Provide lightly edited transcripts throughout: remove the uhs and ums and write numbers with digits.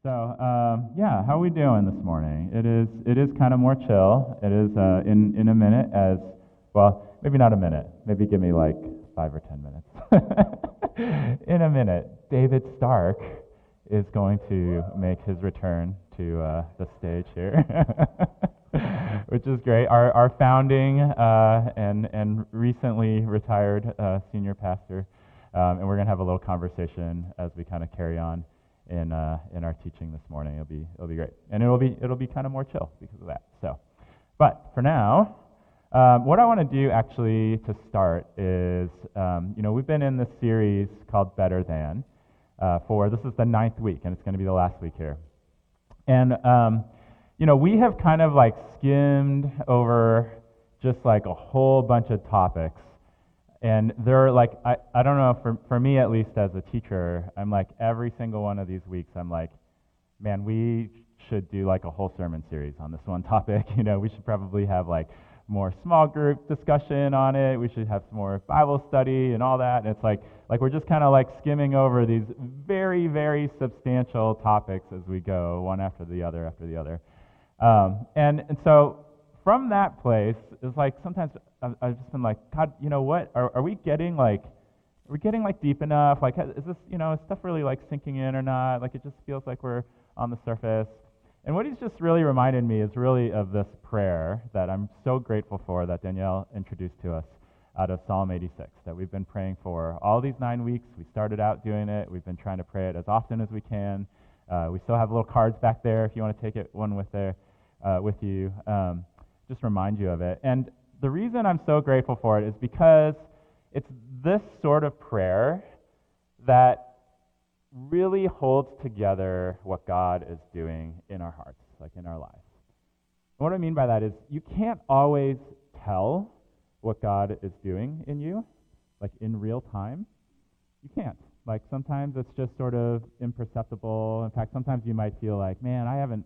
Yeah, how are we doing this morning? It is kind of more chill. It is in a minute as well, maybe not a minute. Maybe give me like 5 or 10 minutes. In a minute, David Stark is going to make his return to the stage here, which is great. Our founding and recently retired senior pastor, and we're gonna have a little conversation as we kind of carry on in our teaching this morning. It'll be great, and it'll be kind of more chill because of that. So, but for now, what I want to do actually to start is, we've been in this series called Better Than this is the 9th week, and it's going to be the last week here, and we have kind of like skimmed over just like a whole bunch of topics. And they're like, I don't know, for me at least as a teacher, I'm like, every single one of these weeks, I'm like, man, we should do like a whole sermon series on this one topic. We should probably have like more small group discussion on it. We should have some more Bible study and all that. And it's like we're just kind of like skimming over these very, very substantial topics as we go, one after the other after the other. And so from that place, it's like sometimes I've just been like, God, you know what? Are we getting deep enough? Like, is this, is stuff really like sinking in or not? Like, it just feels like we're on the surface. And what he's just really reminded me is really of this prayer that I'm so grateful for that Danielle introduced to us out of Psalm 86 that we've been praying for all these 9 weeks. We started out doing it. We've been trying to pray it as often as we can. We still have little cards back there if you want to take one with you. Just remind you of it. And the reason I'm so grateful for it is because it's this sort of prayer that really holds together what God is doing in our hearts, like in our lives. And what I mean by that is you can't always tell what God is doing in you, like in real time. You can't. Like sometimes it's just sort of imperceptible. In fact, sometimes you might feel like, man, I haven't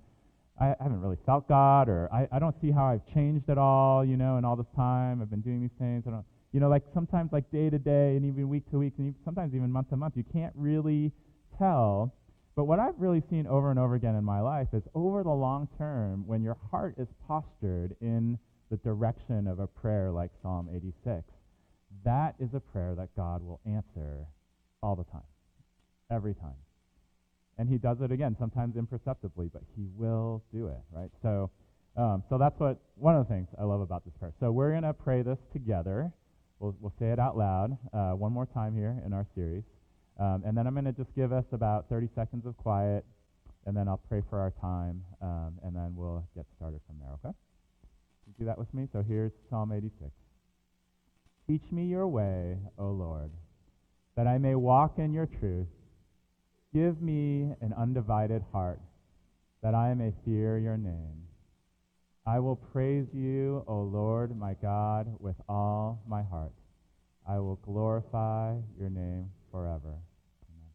really felt God, or I don't see how I've changed at all, in all this time. I've been doing these things. I don't, like sometimes like day to day and even week to week and sometimes even month to month, you can't really tell. But what I've really seen over and over again in my life is over the long term, when your heart is postured in the direction of a prayer like Psalm 86, that is a prayer that God will answer all the time, every time. And he does it again, sometimes imperceptibly, but he will do it, right? So that's one of the things I love about this prayer. So we're going to pray this together. We'll say it out loud one more time here in our series. And then I'm going to just give us about 30 seconds of quiet, and then I'll pray for our time, and then we'll get started from there, okay? You do that with me? So here's Psalm 86. Teach me your way, O Lord, that I may walk in your truth. Give me an undivided heart, that I may fear your name. I will praise you, O Lord, my God, with all my heart. I will glorify your name forever. Amen.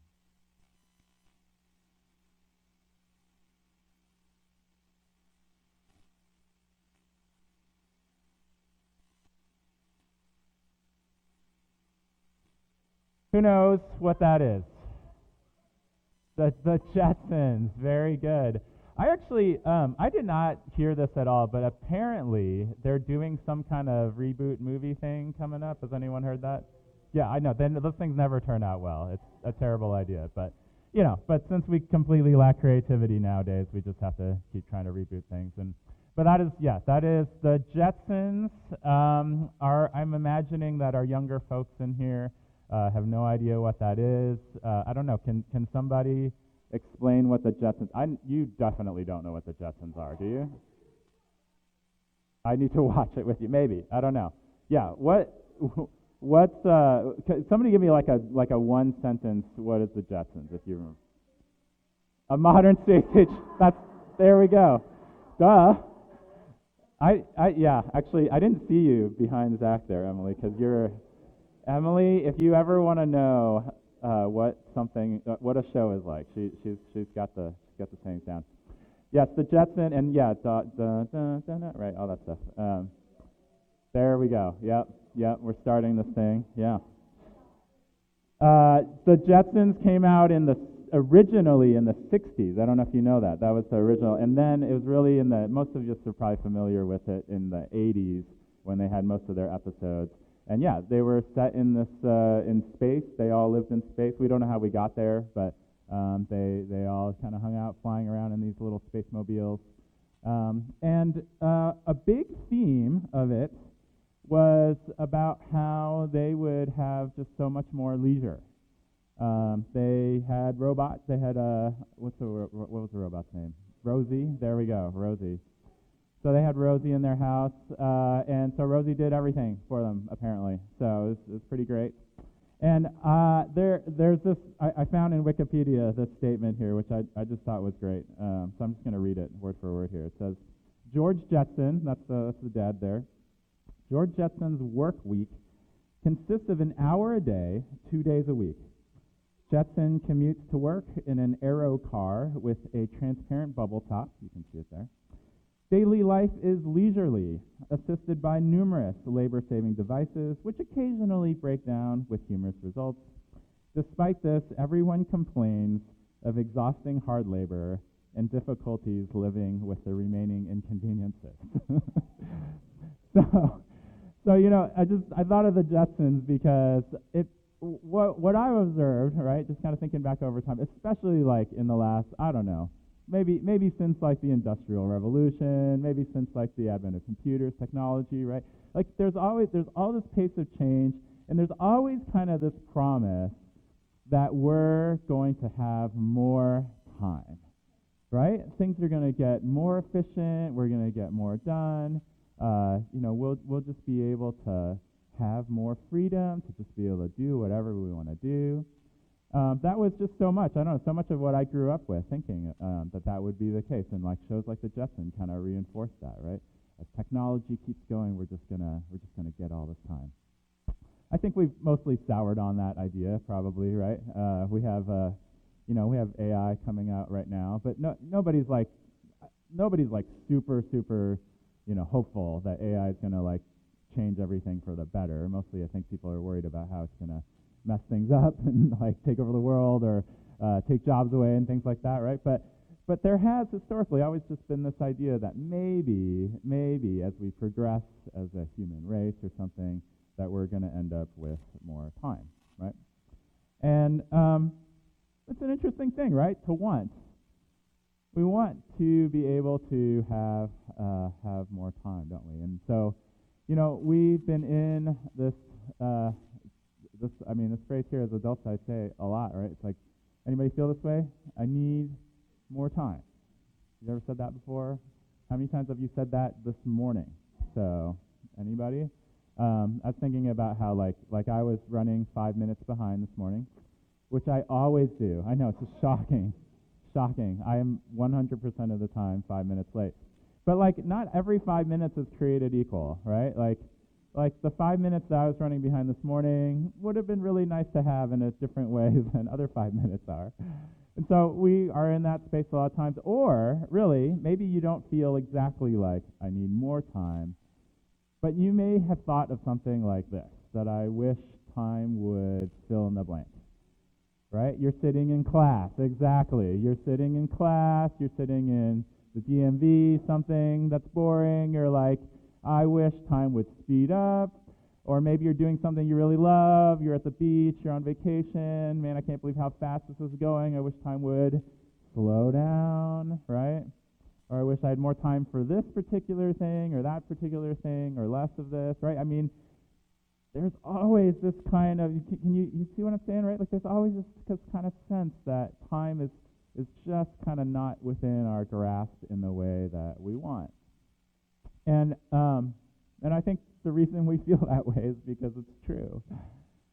Who knows what that is? The Jetsons, very good. I actually, I did not hear this at all, but apparently they're doing some kind of reboot movie thing coming up. Has anyone heard that? Yeah, I know. Those things never turn out well. It's a terrible idea, but since we completely lack creativity nowadays, we just have to keep trying to reboot things. But that is the Jetsons. I'm imagining that our younger folks in here have no idea what that is. I don't know. Can somebody explain what the Jetsons? You definitely don't know what the Jetsons are, do you? I need to watch it with you. Maybe. I don't know. Yeah. What's somebody give me like a one sentence? What is the Jetsons? If you remember, a modern space age. There we go. Duh. Actually, I didn't see you behind Zach there, Emily, because you're. Emily, if you ever want to know what a show is like, she's got the sayings down. Yes, the Jetson, and yeah, right, all that stuff. There we go. Yep, we're starting this thing. Yeah. The Jetsons came out in the originally in the 60s. I don't know if you know that. That was the original. And then it was really most of you are probably familiar with it in the 80s when they had most of their episodes. And yeah, they were set in in space. They all lived in space. We don't know how we got there, but they all kind of hung out flying around in these little space mobiles. And a big theme of it was about how they would have just so much more leisure. They had robots. They had what was the robot's name? Rosie. There we go, Rosie. So they had Rosie in their house, and so Rosie did everything for them apparently. So it was pretty great. And there's this. I found in Wikipedia this statement here, which I just thought was great. So I'm just going to read it word for word here. It says, George Jetson, that's the dad there. George Jetson's work week consists of an hour a day, 2 days a week. Jetson commutes to work in an aero car with a transparent bubble top. You can see it there. Daily life is leisurely, assisted by numerous labor-saving devices, which occasionally break down with humorous results. Despite this, everyone complains of exhausting hard labor and difficulties living with the remaining inconveniences. So I thought of the Jetsons because what I observed, right, just kind of thinking back over time, especially like in the last, I don't know, maybe since like the Industrial Revolution, maybe since like the advent of computers, technology, right? Like there's all this pace of change, and there's always kind of this promise that we're going to have more time, right? Things are going to get more efficient. We're going to get more done. We'll just be able to have more freedom, to just be able to do whatever we want to do. That was just so much. I don't know, so much of what I grew up with, thinking that would be the case. And like shows like the Jetsons kind of reinforce that, right? As technology keeps going, we're just gonna get all this time. I think we've mostly soured on that idea, probably, right? We have AI coming out right now, but nobody's like super hopeful that AI is gonna like change everything for the better. Mostly, I think people are worried about how it's gonna mess things up and like take over the world or take jobs away and things like that, right? But there has historically always just been this idea that maybe as we progress as a human race or something, that we're going to end up with more time, right? And it's an interesting thing, right? To want. We want to be able to have more time, don't we? And so, we've been in this phrase here as adults, I say a lot, right? It's like, anybody feel this way? I need more time. You ever said that before? How many times have you said that this morning? So, anybody? I was thinking about how, like I was running 5 minutes behind this morning, which I always do. I know, it's just shocking. I am 100% of the time 5 minutes late. But, not every 5 minutes is created equal, right? Like the 5 minutes that I was running behind this morning would have been really nice to have in a different way than other 5 minutes are. And so we are in that space a lot of times. Or, really, maybe you don't feel exactly like I need more time, but you may have thought of something like this, that I wish time would fill in the blank. Right? You're sitting in class, exactly. You're sitting in class, you're sitting in the DMV, something that's boring, you're like, I wish time would speed up. Or maybe you're doing something you really love, you're at the beach, you're on vacation, man, I can't believe how fast this is going, I wish time would slow down, right? Or I wish I had more time for this particular thing, or that particular thing, or less of this, right? I mean, there's always this kind of, you see what I'm saying, right? Like there's always this kind of sense that time is just kind of not within our grasp in the way that we want. And I think the reason we feel that way is because it's true,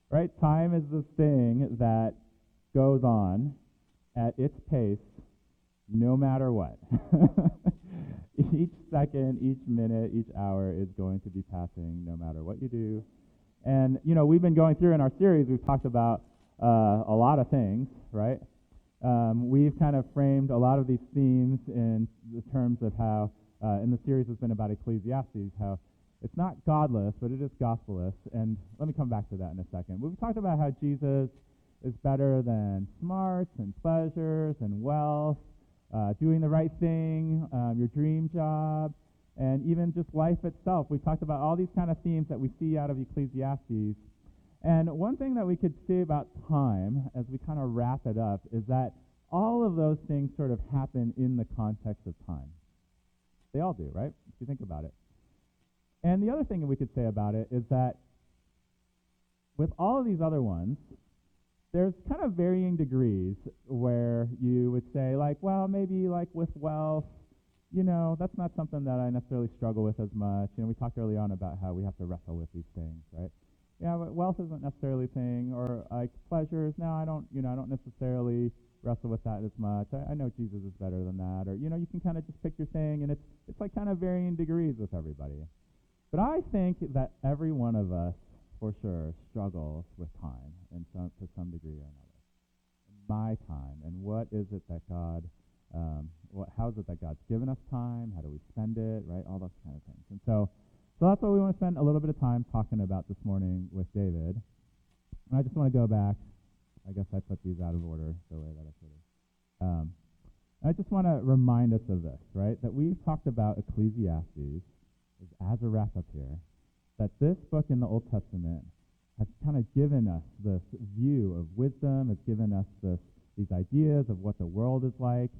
right? Time is this thing that goes on at its pace no matter what. Each second, each minute, each hour is going to be passing no matter what you do. And, we've been going through in our series, we've talked about a lot of things, right? We've kind of framed a lot of these themes in the terms of how, in the series has been about Ecclesiastes, how it's not godless, but it is gospelless. And let me come back to that in a second. We've talked about how Jesus is better than smarts and pleasures and wealth, doing the right thing, your dream job, and even just life itself. We've talked about all these kind of themes that we see out of Ecclesiastes. And one thing that we could say about time, as we kind of wrap it up, is that all of those things sort of happen in the context of time. They all do, right? If you think about it. And the other thing that we could say about it is that with all of these other ones, there's kind of varying degrees where you would say, like, well, maybe like with wealth, that's not something that I necessarily struggle with as much. We talked early on about how we have to wrestle with these things, right? Yeah, but wealth isn't necessarily a thing, or like pleasures. No, I don't necessarily wrestle with that as much. I know Jesus is better than that, or you can kind of just pick your thing, and it's like kind of varying degrees with everybody. But I think that every one of us, for sure, struggles with time to some degree or another. My time, and what is it that God, how is it that God's given us time? How do we spend it, right? All those kind of things. And so that's what we want to spend a little bit of time talking about this morning with David. And I just want to go back. I guess I put these out of order the way that I put it. I just want to remind us of this, right? That we've talked about Ecclesiastes as a wrap-up here, that this book in the Old Testament has kind of given us this view of wisdom. It's given us these ideas of what the world is like,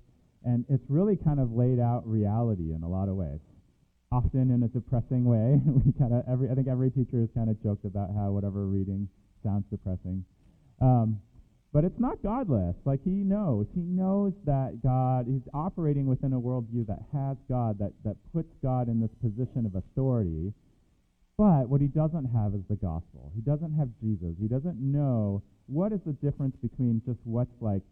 and it's really kind of laid out reality in a lot of ways. Often in a depressing way. I think every teacher has kind of joked about how whatever reading sounds depressing. But it's not godless. Like he knows that God, he's operating within a worldview that has God, that puts God in this position of authority. But what he doesn't have is the gospel. He doesn't have Jesus. He doesn't know what is the difference between just what's like,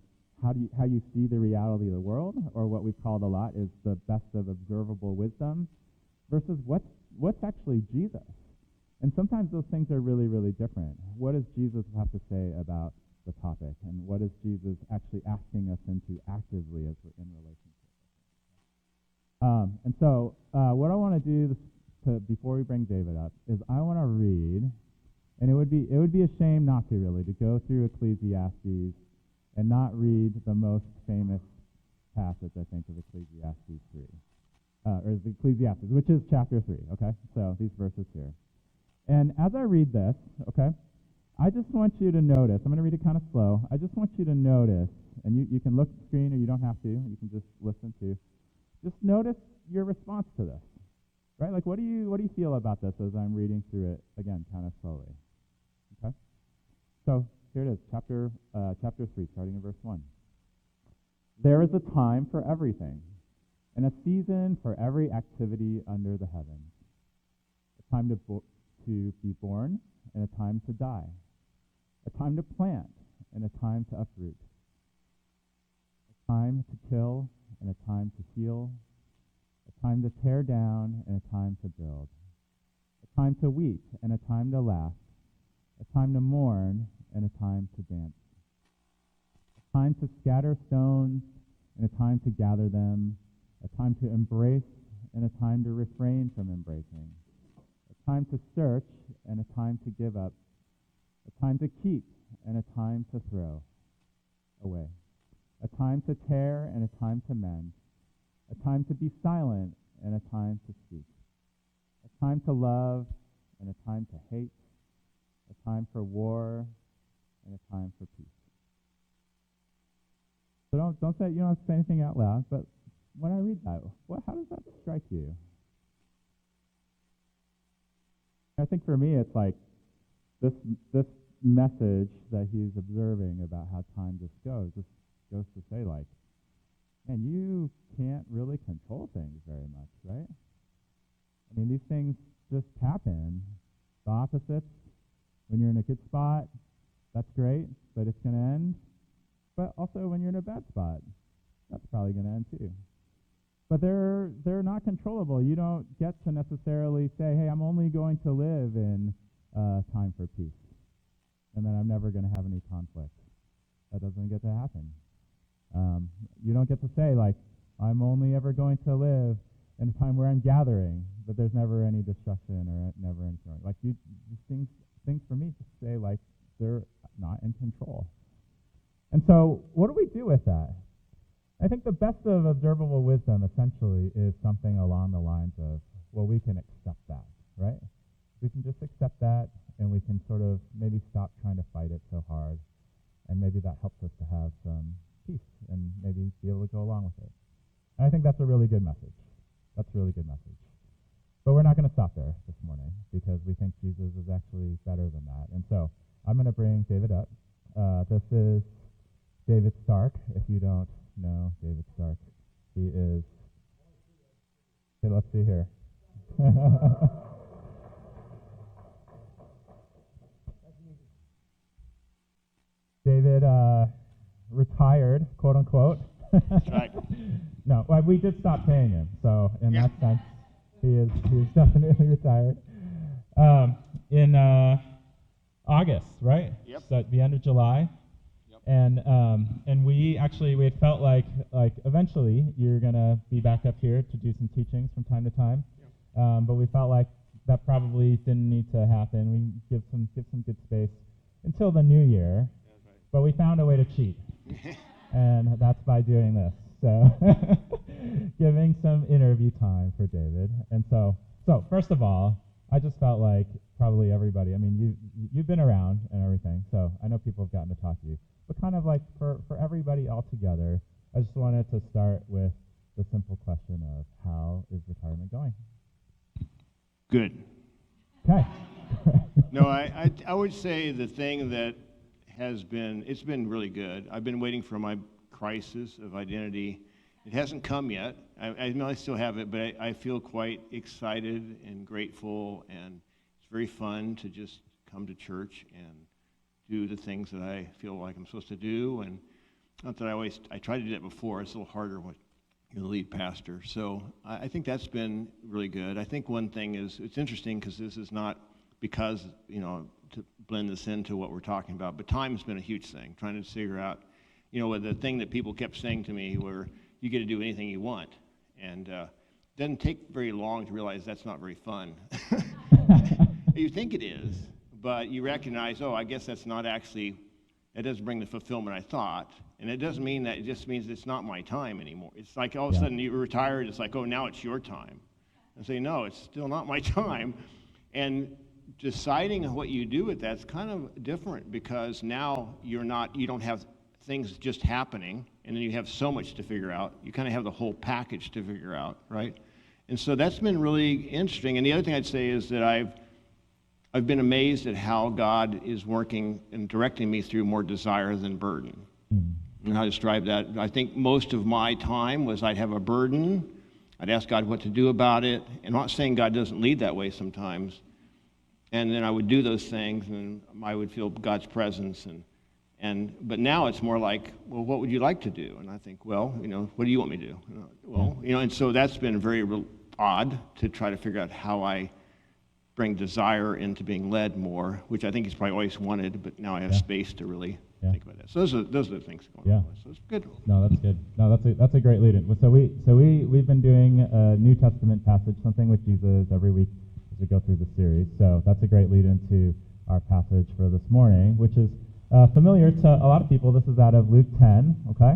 how you see the reality of the world, or what we've called a lot is the best of observable wisdom, versus what's actually Jesus. And sometimes those things are really, really different. What does Jesus have to say about the topic, and what is Jesus actually asking us into actively as we're in relationship? And so what I want to do before we bring David up is I want to read, and it would be a shame not to really, to go through Ecclesiastes and not read the most famous passage, I think, of Ecclesiastes 3. Or Ecclesiastes, which is chapter 3, okay? So these verses here. And as I read this, okay, I just want you to notice, I'm going to read it kind of slow. I just want you to notice, and you can look at the screen or you don't have to, you can just listen to. Just notice your response to this, right? Like, what do you feel about this as I'm reading through it, again, kind of slowly, okay? So here it is, chapter 3, starting in verse 1. There is a time for everything, and a season for every activity under the heavens. A time to be born, and a time to die. A time to plant, and a time to uproot. A time to kill, and a time to heal. A time to tear down, and a time to build. A time to weep, and a time to laugh. A time to mourn, and a time to dance. A time to scatter stones, and a time to gather them. A time to embrace, and a time to refrain from embracing. A time to search, and a time to give up. A time to keep, and a time to throw away. A time to tear, and a time to mend. A time to be silent, and a time to speak. A time to love, and a time to hate. A time for war, and a time for peace. So don't say, you don't have to say anything out loud, but when I read that, how does that strike you? I think for me, it's like this message that he's observing about how time just goes to say, like, man, you can't really control things very much, right? I mean, these things just happen. The opposites, when you're in a good spot, that's great, but it's going to end. But also when you're in a bad spot, that's probably going to end too. But they're not controllable. You don't get to necessarily say, hey, I'm only going to live in time for peace, and then I'm never going to have any conflict. That doesn't get to happen. You don't get to say, like, I'm only ever going to live in a time where I'm gathering, but there's never any destruction or never any throwing. Like, these things for me just say, like, they're not in control. And so what do we do with that? I think the best of observable wisdom essentially is something along the lines of, well, we can accept that, right? We can just accept that, and we can sort of maybe stop trying to fight it so hard, and maybe that helps us to have some peace and maybe be able to go along with it. And I think that's a really good message. That's a really good message. But we're not going to stop there this morning because we think Jesus is actually better than that. And so I'm going to bring David up. This is David Stark, if you don't know David Stark. He is, okay, let's see here. David retired, quote unquote. That's right. No, well, we did stop paying him, so in that sense, he is definitely retired. In August, right? Yep. So at the end of July. Yep. And we had felt like eventually you're gonna be back up here to do some teachings from time to time. Yep. But we felt like that probably didn't need to happen. We give some good space until the new year. That's right. But we found a way to cheat, and that's by doing this. So giving some interview time for David. And so first of all, I just felt like probably everybody, I mean, you've been around and everything, so I know people have gotten to talk to you. But kind of like for everybody all together, I just wanted to start with the simple question of how is retirement going? Good. Okay. No, I would say the thing that it's been really good. I've been waiting for my crisis of identity. It hasn't come yet. I know I still have it, but I feel quite excited and grateful, and it's very fun to just come to church and do the things that I feel like I'm supposed to do. And not that I tried to do that before. It's a little harder when you're the lead pastor. So I think that's been really good. I think one thing is, it's interesting because this is not because, to blend this into what we're talking about, but time's been a huge thing, trying to figure out, the thing that people kept saying to me where you get to do anything you want. And it doesn't take very long to realize that's not very fun. You think it is, but you recognize, I guess that's not actually, it doesn't bring the fulfillment I thought. And it doesn't mean that, it just means it's not my time anymore. It's like all of a sudden you're retired, it's like, now it's your time. I say, no, it's still not my time. And deciding what you do with that's kind of different because now you don't have things just happening, and then you have so much to figure out. You kind of have the whole package to figure out, right? And so that's been really interesting. And the other thing I'd say is that I've been amazed at how God is working and directing me through more desire than burden. And how to describe that. I think most of my time was I'd have a burden, I'd ask God what to do about it, and I'm not saying God doesn't lead that way sometimes, and then I would do those things, and I would feel God's presence, but now it's more like, well, what would you like to do? And I think, well, what do you want me to do? And so that's been very odd to try to figure out how I bring desire into being led more, which I think he's probably always wanted, but now I have space to really think about that. So those are the things going on. So it's good. No, that's good. No, that's a great lead-in. So we've been doing a New Testament passage, something with Jesus, every week as we go through the series. So that's a great lead-in to our passage for this morning, which is familiar to a lot of people. This is out of Luke 10, okay?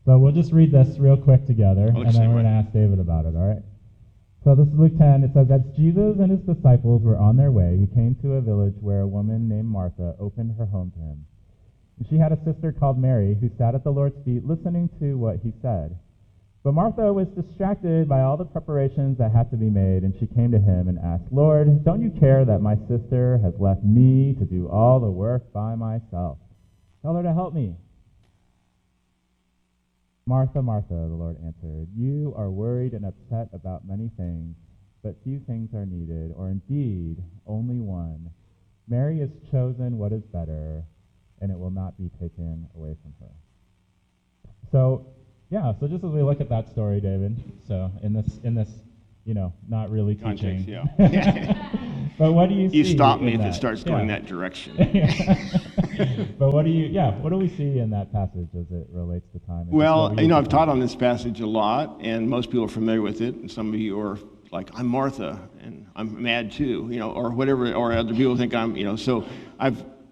So we'll just read this real quick together, and then we're going to ask David about it, all right? So this is Luke 10. It says, as Jesus and his disciples were on their way, he came to a village where a woman named Martha opened her home to him. And she had a sister called Mary who sat at the Lord's feet listening to what he said. But Martha was distracted by all the preparations that had to be made, and she came to him and asked, Lord, don't you care that my sister has left me to do all the work by myself? Tell her to help me. Martha, Martha, the Lord answered, you are worried and upset about many things, but few things are needed, or indeed only one. Mary has chosen what is better, and it will not be taken away from her. So just as we look at that story, David, so in this not really context, teaching. But what do you see? You stop me if that? it starts going that direction. But what do we see in that passage as it relates to time? Well, I've taught on this passage a lot, and most people are familiar with it, and some of you are like, I'm Martha, and I'm mad too, or whatever, or other people think I'm, so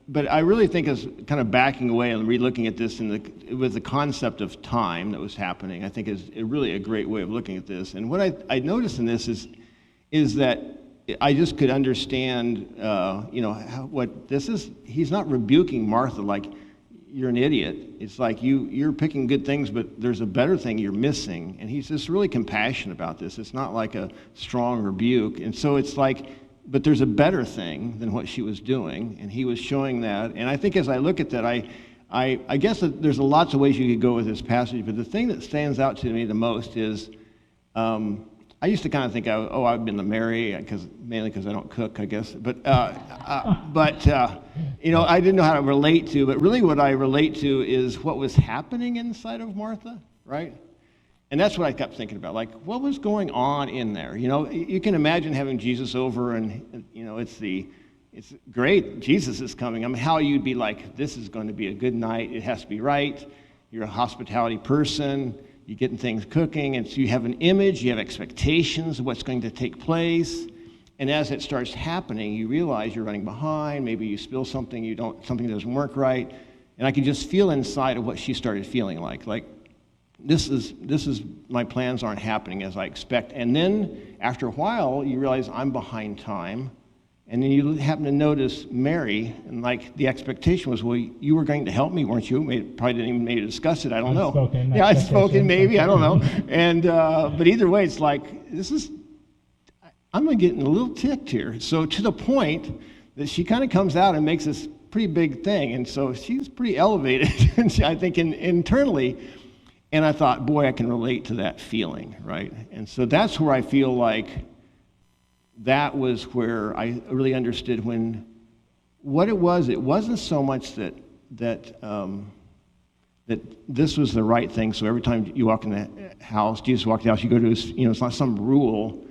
but I really think as kind of backing away and re-looking at this with the concept of time that was happening, I think is really a great way of looking at this. And what I noticed in this is that I just could understand, what this is. He's not rebuking Martha like, you're an idiot. It's like you're picking good things, but there's a better thing you're missing. And he's just really compassionate about this. It's not like a strong rebuke. And so it's like, but there's a better thing than what she was doing, and he was showing that. And I think as I look at that, I guess that there's lots of ways you could go with this passage, but the thing that stands out to me the most is, I used to kind of think, I've been the Mary, mainly because I don't cook, I guess. But I didn't know how to relate to. But really, what I relate to is what was happening inside of Martha, right? And that's what I kept thinking about, like, what was going on in there? You can imagine having Jesus over, and it's great, Jesus is coming. I mean, how you'd be like, this is going to be a good night. It has to be right. You're a hospitality person. You're getting things cooking, and so you have an image, you have expectations of what's going to take place, and as it starts happening, you realize you're running behind, maybe you spill something, something doesn't work right, and I could just feel inside of what she started feeling like this is my plans aren't happening as I expect, and then after a while, you realize I'm behind time, and then you happen to notice Mary, and like the expectation was, well, you were going to help me, weren't you? Probably didn't even maybe discuss it. I don't know. Yeah, I'd spoken maybe. I don't know. And but either way, it's like I'm getting a little ticked here. So to the point that she kind of comes out and makes this pretty big thing, and so she's pretty elevated, I think, internally. And I thought, boy, I can relate to that feeling, right? And so that's where I feel like. That was where I really understood what it was. It wasn't so much that this was the right thing. So every time you walk in the house, Jesus walked in the house, you go to his, it's not some rule.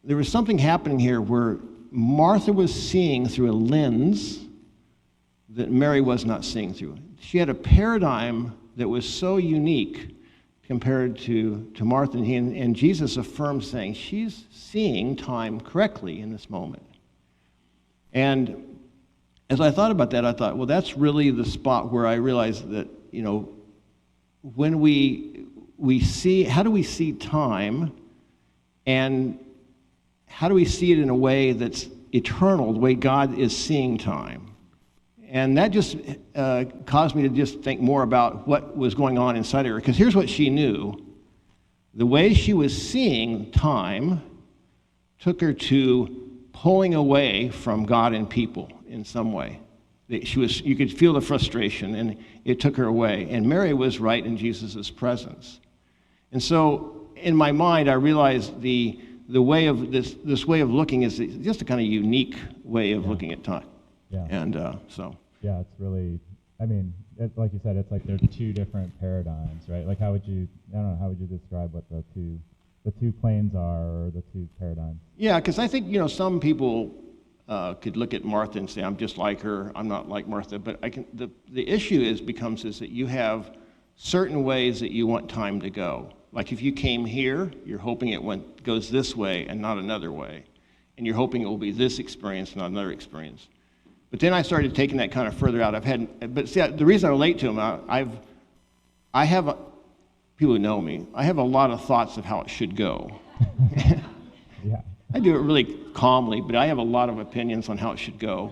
There was something happening here where Martha was seeing through a lens that Mary was not seeing through. She had a paradigm that was so unique compared to Martha, and Jesus affirms saying she's seeing time correctly in this moment. And as I thought about that, I thought, well, that's really the spot where I realized that, when we see, how do we see time, and how do we see it in a way that's eternal, the way God is seeing time? And that just caused me to just think more about what was going on inside of her. Because here's what she knew. The way she was seeing time took her to pulling away from God and people in some way. You could feel the frustration, and it took her away. And Mary was right in Jesus' presence. And so in my mind, I realized the way of this way of looking is just a kind of unique way of looking at time. Yeah. And so. Yeah, it's really, like you said, it's like there are two different paradigms, right? Like how would you describe what the two planes are, or the two paradigms? Yeah, because I think, some people could look at Martha and say, I'm just like her, I'm not like Martha, but the issue becomes that you have certain ways that you want time to go. Like if you came here, you're hoping it goes this way and not another way. And you're hoping it will be this experience, not another experience. But then I started taking that kind of further out. But see, the reason I relate to him, I have people who know me. I have a lot of thoughts of how it should go. Yeah. I do it really calmly, but I have a lot of opinions on how it should go.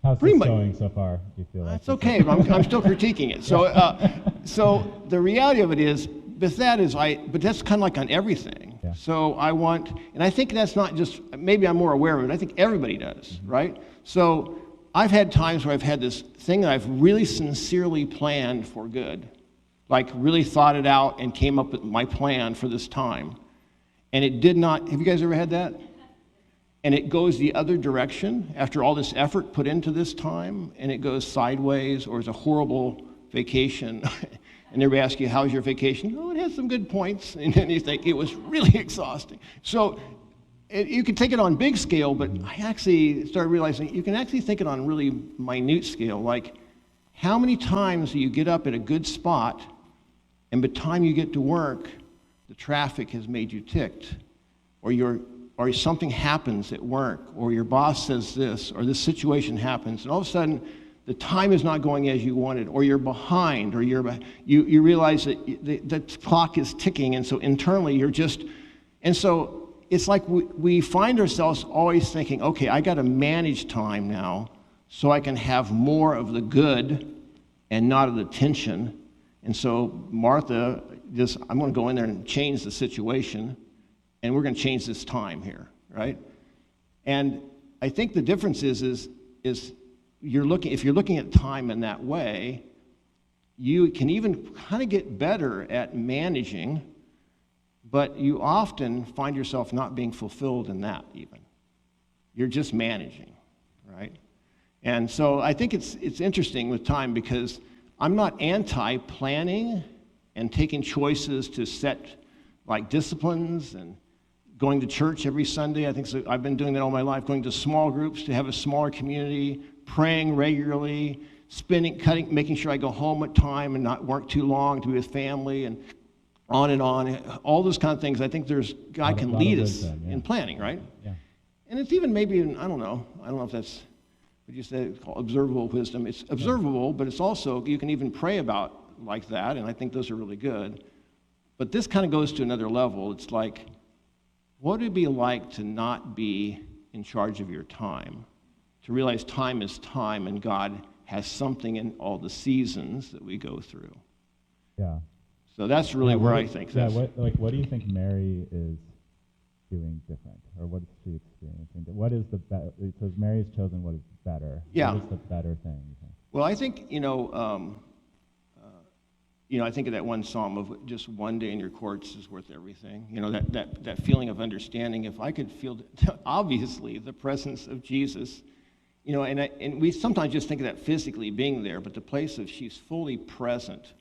How's this going so far? Do you feel like it's okay, but I'm still critiquing it. So, so the reality of it is, but that's kind of like on everything. Yeah. So and I think that's not just, maybe I'm more aware of it. I think everybody does, right? So I've had times where I've had this thing that I've really sincerely planned for good, like really thought it out and came up with my plan for this time. And it did not, have you guys ever had that? And it goes the other direction after all this effort put into this time, and it goes sideways, or it's a horrible vacation. And everybody asks you, how's your vacation? Oh, it had some good points. And then you think, it was really exhausting. So you can take it on big scale, but I actually started realizing you can actually think it on really minute scale. Like, how many times do you get up at a good spot, and by the time you get to work, the traffic has made you ticked, or something happens at work, or your boss says this, or this situation happens, and all of a sudden, the time is not going as you wanted, or you're behind, or you realize that the clock is ticking, and so internally you're just, and so it's like we find ourselves always thinking, okay, I got to manage time now so I can have more of the good and not of the tension. And so Martha, I'm going to go in there and change the situation, and we're going to change this time here, right? And I think the difference is if you're looking at time in that way, you can even kind of get better at managing, but you often find yourself not being fulfilled in that even. You're just managing, right? And so I think it's interesting with time, because I'm not anti-planning and taking choices to set like disciplines and going to church every Sunday. I think so. I've been doing that all my life, going to small groups to have a smaller community, praying regularly, making sure I go home at time and not work too long to be with family, and on, all those kind of things. I think God can lead us in planning, right? Yeah. And it's even maybe, I don't know if that's what you say, it's called observable wisdom. It's observable, but it's also, you can even pray about like that, and I think those are really good. But this kind of goes to another level. It's like, what would it be like to not be in charge of your time? To realize time is time, and God has something in all the seasons that we go through. Yeah. So that's really where I think that's... What do you think Mary is doing different, or what is she experiencing? What is the better? It says Mary has chosen what is better. Yeah. What is the better thing, you think? Well, I think, I think of that one psalm of just one day in your courts is worth everything. That feeling of understanding. If I could feel, obviously, the presence of Jesus, and we sometimes just think of that physically being there, but the place of she's fully present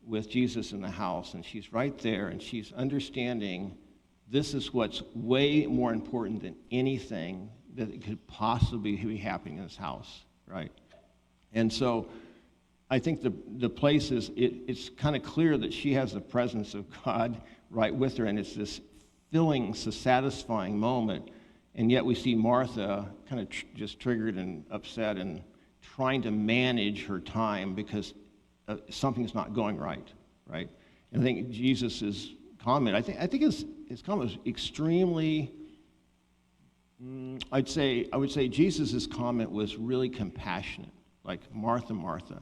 with Jesus in the house, and she's right there, and she's understanding this is what's way more important than anything that could possibly be happening in this house, right? And so I think the place is, it's kind of clear that she has the presence of God right with her, and it's this filling, satisfying moment. And yet we see Martha kind of just triggered and upset and trying to manage her time because something's not going right? And I think Jesus' comment, I think his comment was extremely, I would say Jesus' comment was really compassionate, like, Martha, Martha.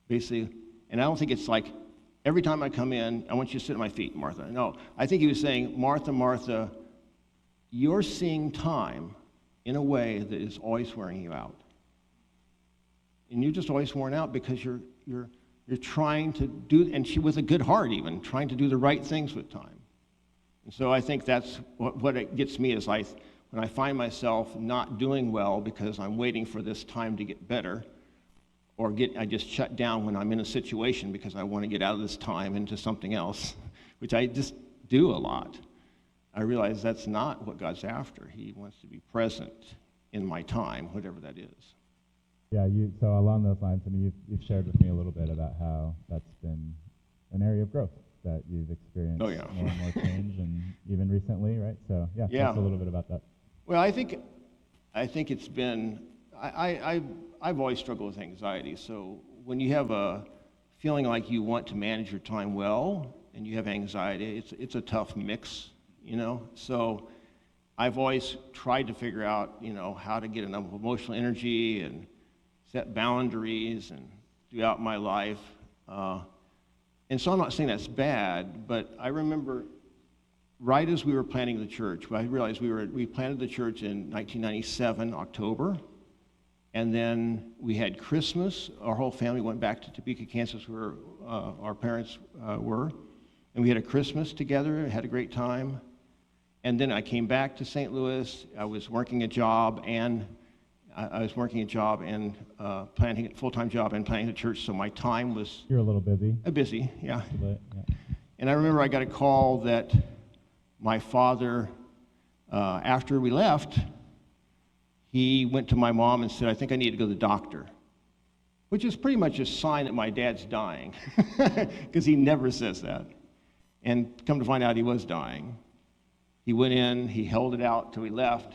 Basically, and I don't think it's like, every time I come in, I want you to sit at my feet, Martha. No, I think he was saying, Martha, Martha, you're seeing time in a way that is always wearing you out. And you're just always worn out because you're trying to do, and she with a good heart even, trying to do the right things with time. And so I think that's what it gets me is when I find myself not doing well because I'm waiting for this time to get better, or I just shut down when I'm in a situation because I want to get out of this time into something else, which I just do a lot. I realize that's not what God's after. He wants to be present in my time, whatever that is. Yeah, so along those lines, you've shared with me a little bit about how that's been an area of growth that you've experienced more and more change, and even recently, right? So talk a little bit about that. Well, I think it's been, I've always struggled with anxiety. So when you have a feeling like you want to manage your time well, and you have anxiety, it's a tough mix, So I've always tried to figure out, how to get enough emotional energy and set boundaries and throughout my life. And so I'm not saying that's bad, but I remember right as we were planning the church, I realized we planted the church in 1997, October, and then we had Christmas. Our whole family went back to Topeka, Kansas, where our parents were, and we had a Christmas together, had a great time. And then I came back to St. Louis. I was working a job and planning a full-time job and planning the church, so my time was... You're a little busy. Busy, yeah. Yeah. And I remember I got a call that my father, after we left, he went to my mom and said, I think I need to go to the doctor, which is pretty much a sign that my dad's dying, because he never says that. And come to find out, he was dying. He went in, he held it out till he left.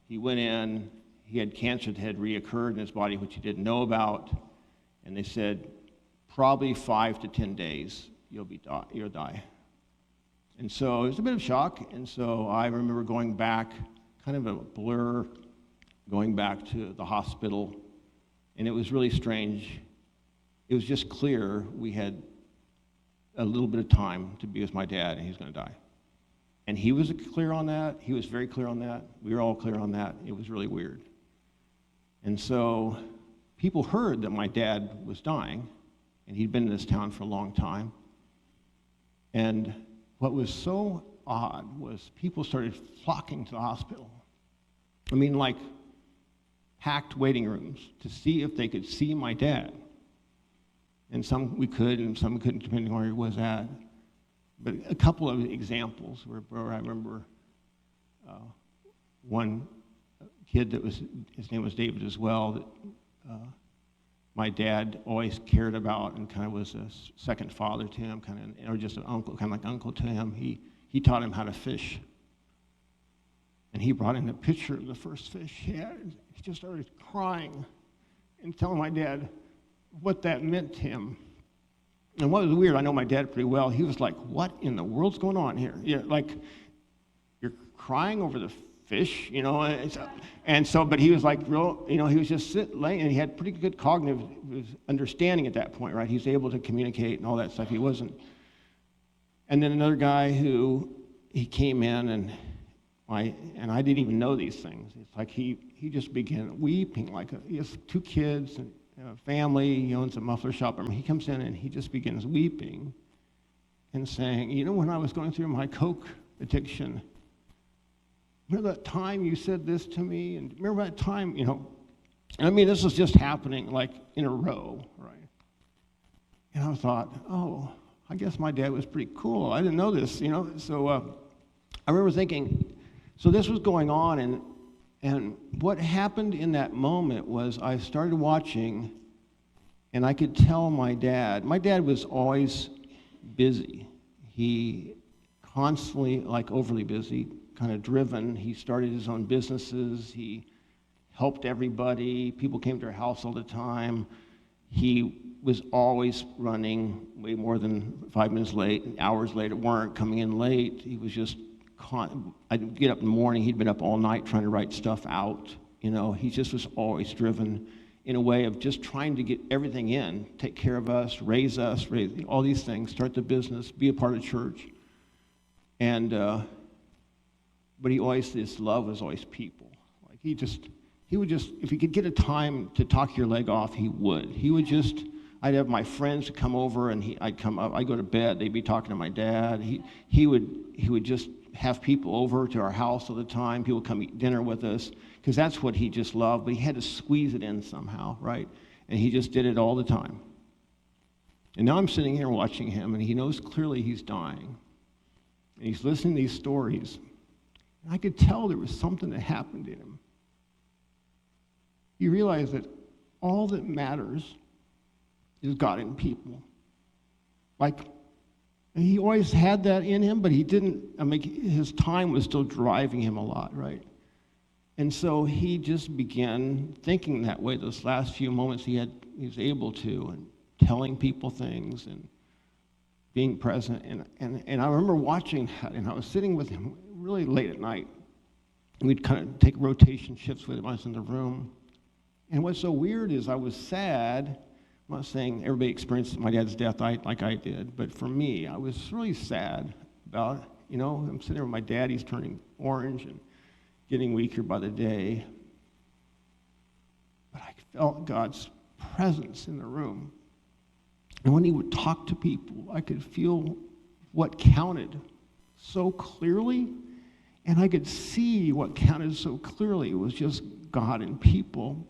He went in, he had cancer that had reoccurred in his body, which he didn't know about. And they said, probably 5 to 10 days, you'll die. And so it was a bit of shock. And so I remember going back, kind of a blur, going back to the hospital. And it was really strange. It was just clear we had a little bit of time to be with my dad, and he was going to die. And he was clear on that. He was very clear on that. We were all clear on that. It was really weird. And so people heard that my dad was dying, and he'd been in this town for a long time. And what was so odd was people started flocking to the hospital. I mean, like packed waiting rooms to see if they could see my dad. And some we could, and some couldn't, depending on where he was at. But a couple of examples where I remember one kid his name was David as well, that my dad always cared about and kind of was a second father to him, or just an uncle, kind of like uncle to him. He taught him how to fish. And he brought in a picture of the first fish he had. He just started crying and telling my dad what that meant to him. And what was weird, I know my dad pretty well, he was like, what in the world's going on here? Yeah, like, you're crying over the fish, you know? And so, but he was like, real, you know, he was just laying, and he had pretty good cognitive understanding at that point, right? He was able to communicate and all that stuff. He wasn't. And then another guy he came in, and I didn't even know these things. It's like he just began weeping, he has 2 kids, and a family, he owns a muffler shop. I mean, he comes in and he just begins weeping and saying, you know, when I was going through my Coke addiction, remember that time you said this to me? And remember that time, you know? And I mean, this was just happening like in a row, right? And I thought, oh, I guess my dad was pretty cool. I didn't know this, you know? So I remember thinking, so this was going on, and what happened in that moment was I started watching, and I could tell my dad was always busy. He constantly, like overly busy, kind of driven. He started his own businesses. He helped everybody. People came to our house all the time. He was always running way more than 5 minutes late, and hours late at work, coming in late. He was just I'd get up in the morning, he'd been up all night trying to write stuff out. You know, he just was always driven in a way of just trying to get everything in, take care of us, raise all these things, start the business, be a part of church. And, but his love was always people. Like he would just, if he could get a time to talk your leg off, he would. I'd have my friends come over, and I'd come up, I'd go to bed, they'd be talking to my dad. He would just have people over to our house all the time. People come eat dinner with us, because that's what he just loved, but he had to squeeze it in somehow, right? And he just did it all the time. And now I'm sitting here watching him, and he knows clearly he's dying. And he's listening to these stories. And I could tell there was something that happened in him. He realized that all that matters is God and people. And he always had that in him, but he didn't, his time was still driving him a lot, right? And so he just began thinking that way. Those last few moments he was able to, and telling people things and being present. And I remember watching that, and I was sitting with him really late at night. We'd kind of take rotation shifts with him. I was in the room. And what's so weird is I was sad. I'm not saying everybody experienced my dad's death like I did, but for me, I was really sad about, I'm sitting there with my dad, he's turning orange and getting weaker by the day. But I felt God's presence in the room. And when he would talk to people, I could feel what counted so clearly, and I could see what counted so clearly. It was just God and people.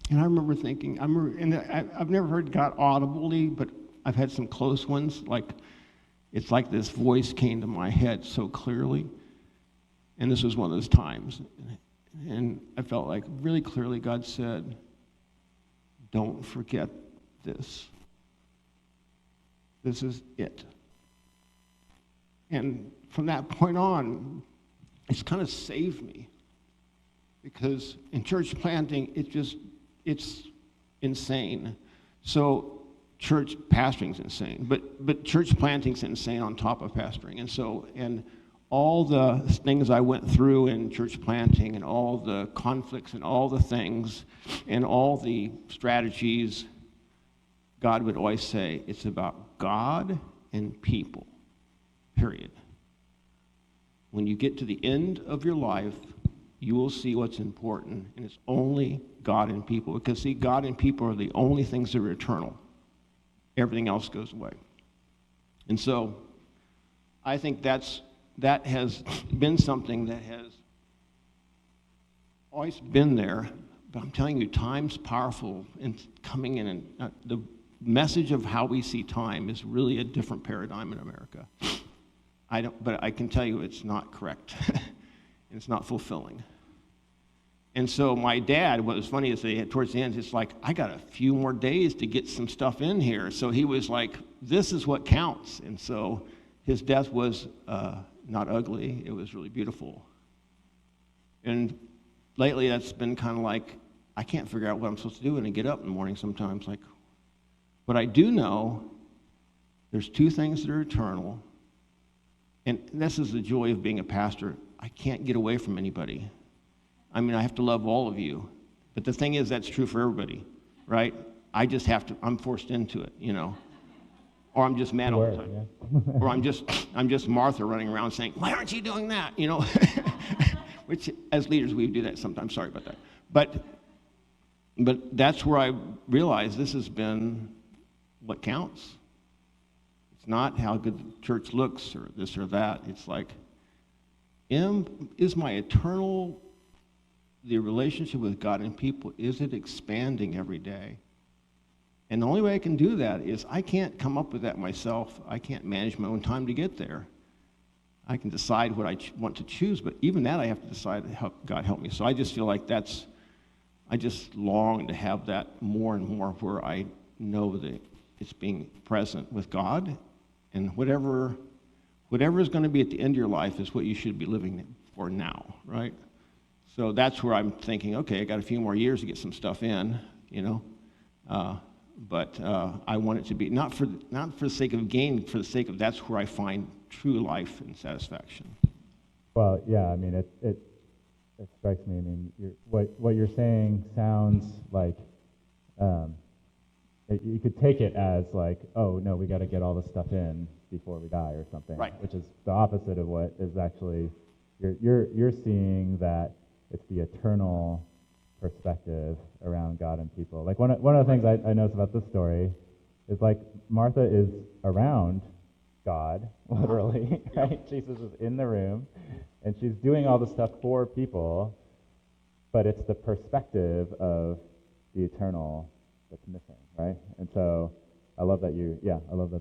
And I remember thinking, I've never heard God audibly, but I've had some close ones. It's like this voice came to my head so clearly. And this was one of those times. And I felt like really clearly God said, don't forget this. This is it. And from that point on, it's kind of saved me. because in church planting, it's insane. So church pastoring's insane, but church planting's insane on top of pastoring. And all the things I went through in church planting and all the conflicts and all the things and all the strategies, God would always say, it's about God and people, period. When you get to the end of your life, you will see what's important, and it's only God and people. Because, see, God and people are the only things that are eternal. Everything else goes away. And so I think that has been something that has always been there. But I'm telling you, time's powerful in coming in. And the message of how we see time is really a different paradigm in America. But I can tell you it's not correct. It's not fulfilling. And so my dad, what was funny is towards the end, it's like, I got a few more days to get some stuff in here. So he was like, this is what counts. And so his death was not ugly. It was really beautiful. And lately that's been kind of like, I can't figure out what I'm supposed to do when I get up in the morning sometimes. Like, but I do know there's two things that are eternal. And this is the joy of being a pastor. I can't get away from anybody. I mean, I have to love all of you. But the thing is, that's true for everybody, right? I just have to, I'm forced into it, you know. Or I'm just mad all the time. Yeah. Or I'm just Martha running around saying, why aren't you doing that? You know, which as leaders, we do that sometimes. Sorry about that. But that's where I realized this has been what counts. It's not how good the church looks or this or that. It's like, is my the relationship with God and people, is it expanding every day? And the only way I can do that is I can't come up with that myself. I can't manage my own time to get there. I can decide what I want to choose, but even that I have to decide, God help me. So I just feel like I just long to have that more and more where I know that it's being present with God, and whatever is going to be at the end of your life is what you should be living for now, right? So that's where I'm thinking, okay, I got a few more years to get some stuff in, you know, but I want it to be not for the sake of gain, for the sake of that's where I find true life and satisfaction. Well, yeah, I mean, it strikes me. I mean, what you're saying sounds like you could take it as like, oh no, we got to get all this stuff in before we die or something, right? Which is the opposite of what is actually you're seeing that it's the eternal perspective around God and people. Like one of the things I notice about this story is like Martha is around God, literally, right? Jesus is in the room, and she's doing all the stuff for people, but it's the perspective of the eternal that's missing, right? And so I love that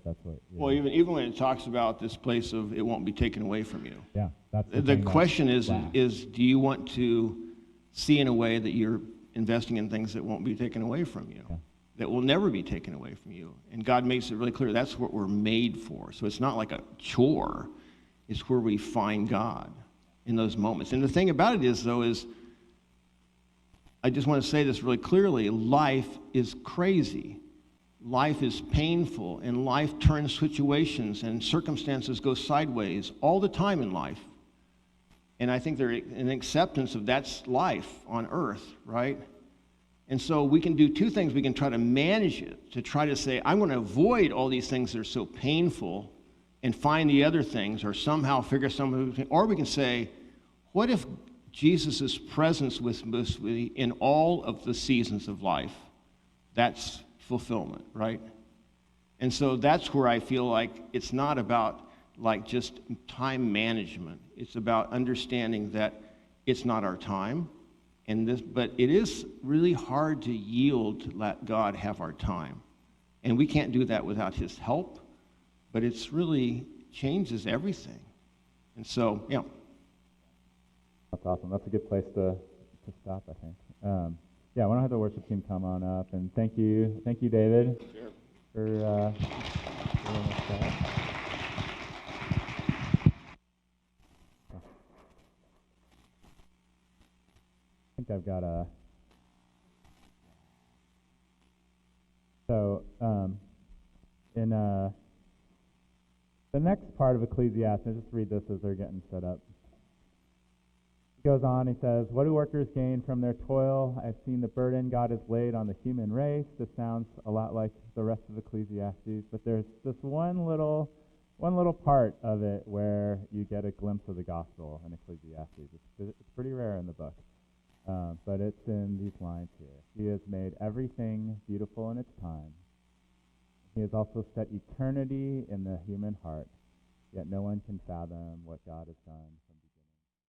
that's what well, even when it talks about this place of it won't be taken away from you. Yeah, that's the question is do you want to see in a way that you're investing in things that won't be taken away from you, that will never be taken away from you? And God makes it really clear that's what we're made for. So it's not like a chore. It's where we find God in those moments. And the thing about it is, though, is I just want to say this really clearly. Life is crazy. Life is painful, and life turns situations, and circumstances go sideways all the time in life. And I think there's an acceptance of that's life on earth, right? And so we can do two things. We can try to manage it, to try to say, I'm going to avoid all these things that are so painful and find the other things, or somehow figure something. Or we can say, what if Jesus' presence with me in all of the seasons of life? That's fulfillment, right? And so that's where I feel like it's not about like just time management. It's about understanding that it's not our time, but it is really hard to yield to let God have our time. And we can't do that without his help, but it's really changes everything. And so, yeah. That's awesome. That's a good place to stop, I think. Yeah, I want to have the worship team come on up, and thank you, David, for doing this. think I've got a... So, in the next part of Ecclesiastes, I'll just read this as they're getting set up. He goes on, he says, "What do workers gain from their toil? I've seen the burden God has laid on the human race." This sounds a lot like the rest of Ecclesiastes, but there's this one little part of it where you get a glimpse of the gospel in Ecclesiastes. It's pretty rare in the book, but it's in these lines here. "He has made everything beautiful in its time. He has also set eternity in the human heart, yet no one can fathom what God has done."